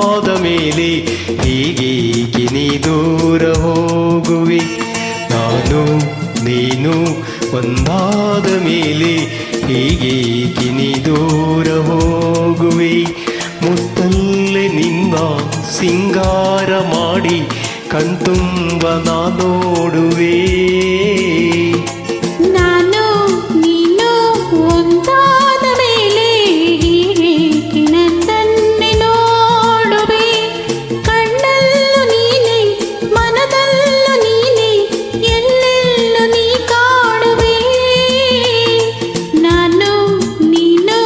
ಒಂದಾದ ಮೇಲೆ ಹೀಗೇಕೆ ನೀ ದೂರ ಹೋಗುವೆ? ನಾನು ನೀನು ಒಂದಾದ ಮೇಲೆ ಹೀಗೇಕೆ ನೀ ದೂರ ಹೋಗುವೆ? ಮುತ್ತಲ್ಲೇ ನಿನ್ನ ಸಿಂಗಾರ ಮಾಡಿ ಕಣ್ತುಂಬ ನಾ ನೋಡುವೆ. ನಾನು ನೀನು ಒಂದಾದ ಮೇಲೆ ಹೀಗೇಕೆ ನನ್ನನ್ನೇ ನೋಡುವೆ? ಕಣ್ಣಲ್ಲೂ ನೀನೆ ಮನದಲ್ಲೂ ನೀನೆ ಎಲ್ಲೆಲ್ಲೂ ನೀ ಕಾಣುವೆ. ನಾನು ನೀನು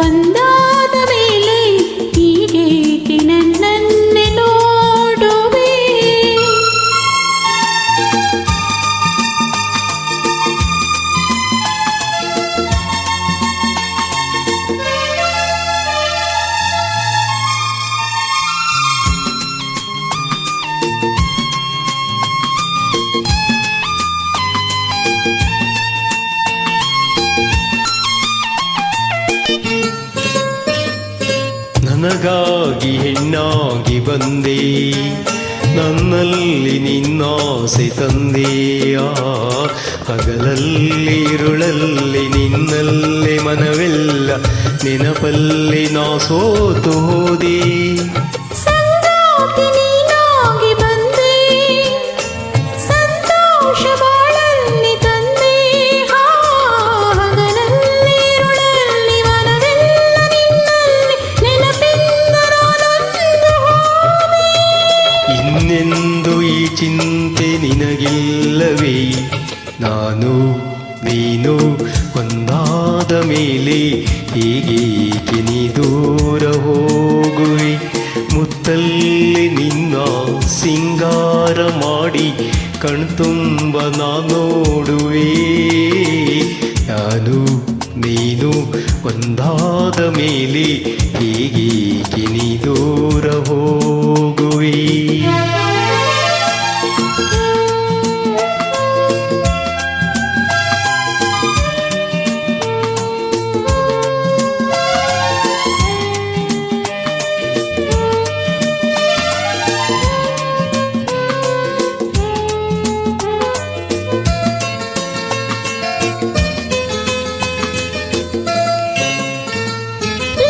ಒಂದಾದ ಮೇಲೆ ಹೀಗೇಕೆ ನನ್ನನ್ನೇ ನೋಡುವೆ? ನನಗಾಗಿ ಹೆಣ್ಣಾಗಿ ಬಂದೆ, ನನ್ನಲ್ಲಿ ನಿನ್ನಾಸೆ ತಂದೆಯ. ಹಗಲಲ್ಲಿ ಇರುಳಲ್ಲಿ ನಿನ್ನಲ್ಲೇ ಮನವೆಲ್ಲ ನೆನಪಲ್ಲಿ ನಾ ಸೋತು ಹೋದೆ. ಸಂಗಾತಿ ನೀನಾಗಿ ಬಂದೆ, ಸಂತೋಷ ಬಾಳಲ್ಲಿ ತಂದೆ. ಹಗಲಲ್ಲಿ ಇರುಳಲ್ಲಿ ಮನವೆಲ್ಲ ನಿನ್ನಲ್ಲಿ ನೆನಪಿಂದ ನಾನೊಂದು ಹೋದೆ. ಇನ್ನೆಂದು ಈ ಚಿಂತೆ ನಿನಗಿಲ್ಲವೇ? ನಾನು ನೀನು ಒಂದಾದ ಮೇಲೆ ಹೀಗೇಕೆ ನೀ ದೂರ ಹೋಗುವೆ? ಮುತ್ತಲ್ಲಿ ನಿನ್ನ ಸಿಂಗಾರ ಮಾಡಿ ಕಣ್ತುಂಬ ನಾ ನೋಡುವೆ. ನಾನು ನೀನು ಒಂದಾದ ಮೇಲೆ ಹೀಗೇಕೆ ನೀ ದೂರ ಹೋಗುವೆ?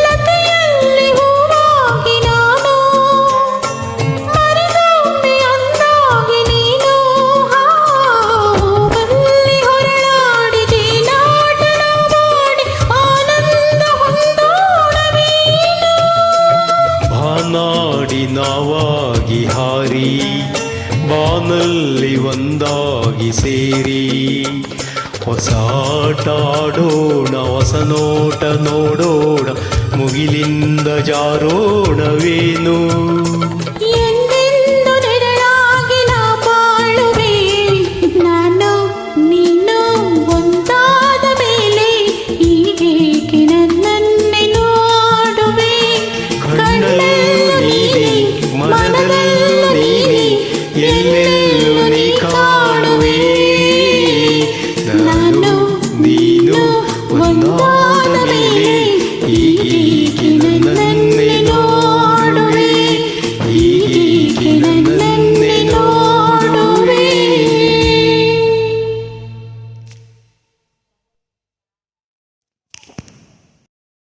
ಲತೆಯಲ್ಲಿ ಹೂವಾಗಿ ನಾನು, ಮರಿಗೊಂಬೆ ಅಂದಾಗಿ ನೀನು. ಹೂವಲ್ಲಿ ಹೊರಳಾಡಿ ಜೇನಾಟ ಮಾಡಿ ಆನಂದ ಹೊಂದೋಣವೇನು? ಬಾನಾಡಿ ನಾವಾಗಿ ಹಾರಿ ಬಾನಲ್ಲಿ ಒಂದಾಗಿ ಸೇರಿ ಹೊಸ ಆಟ ಆಡೋಣ, ಹೊಸ ನೋಟ ನೋಡೋಣ, ಮುಗಿಲಿಂದ ಜಾರೋಣವೇನು?